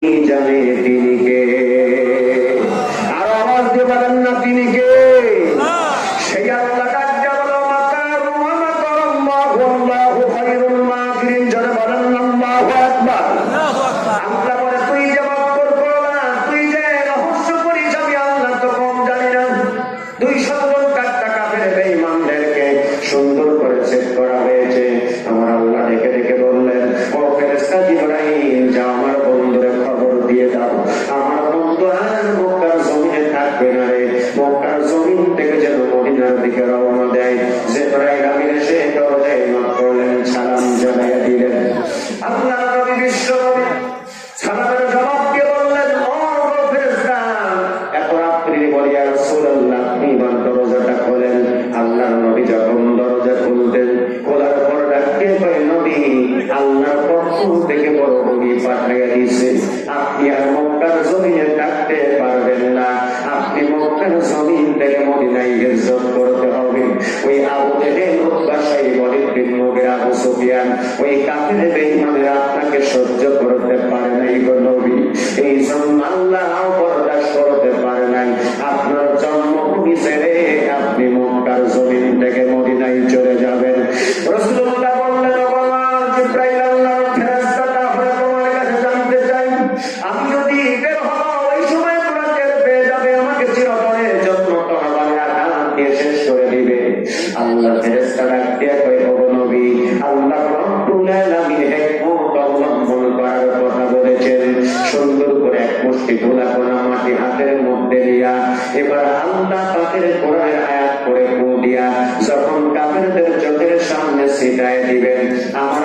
জানে তিনি কে। আর আওয়াজ দিয়ে বলেন না তিনি কে। সেই আল্লাহ কাজে বলো মাকারু ওয়া মাকারাল্লাহু আল্লাহু খায়রুল মাকিরিন। যারা বলেন আল্লাহু আকবার। আল্লাহ বলে তুই যে মাফ করবো না, তুই যে রহস্য করিস আমি আল্লাহ তো কম জানি না। 200 জন টাকা ফেলে বেঈমানদেরকে সুন্দর করে সেট করা হয়েছে। আমার আল্লাহ দেখে দেখে বললেন, ও ফেরেশতা জিবরাইল যাও আমার বন্ধুরে খবর দিয়ে দাও, আমার বন্ধু আর মক্কার জমিনে থাকবে না রে। মক্কার জমিন থেকে যেন মদিনার দিকে রওনা দেয়। জিবরাইল আমিন এসে দরজায় নক করলেন, সালাম জানাইয়া দিলেন। আল্লাহ নবী বিশ্ব নবী সালামের জবাব দিয়ে বললেন, ও ফেরেশতা এত রাত্রি বলি ইয়া রাসূলুল্লাহ আপনি আমার দরজাটা খোলেন। আল্লাহ নবী যখন দরজা খুলতেন, খোলার পর ডাকতে পাই নবী আল্লাহর পক্ষ থেকে বড় নবী পাঠাইয়া দিয়েছে, আপনি আর মক্কার জমিনে থাকতে পারবেন না। আপনি মক্কার জমিন থেকে মদিনায় হিজরত করতে হবে। ওই আবু জেহেল উতবা সাইবা ওয়ালিদ বিন মুগিরা আবু সুফিয়ান ওই কাফির বেঈমানেরা আপনাকে সহ্য করতে পারে নাই গো নবী। এই জন্য আল্লাহ বরদাস্ত করতে পারে নাই। আপনার জন্মভূমি ছেড়ে আপনি মক্কার জমিন থেকে মদিনায় চলে যাবেন। রাসূলুল্লাহ বললেন, জিবরাইল আল্লাহর ফেরেশতা তাহলে তোমার কাছে জানতে চাই, আমি যদি বের হব ওই সময় তোমরা টের পেয়ে যাবে আমাকে চিরতরের জন্য তরবারি আঘাত দিয়ে শেষ করে দিবে। আল্লাহ ফেরেশতা ডাক দিয়ে কয়, ও নবী আল্লাহ রব্বুল আলামিন হিকমত অবলম্বন করার কথা বলেছেন। সুন্দর করে এক মুষ্টি ধুলা কোনা মাটি হাতের মধ্যে দিয়া এবার আল্লাহ পাকের কোরআনের আয়াত করে ফু দিয়া যখন কাফেরদের চোখের সামনে ছিটায় দিবেন, আমার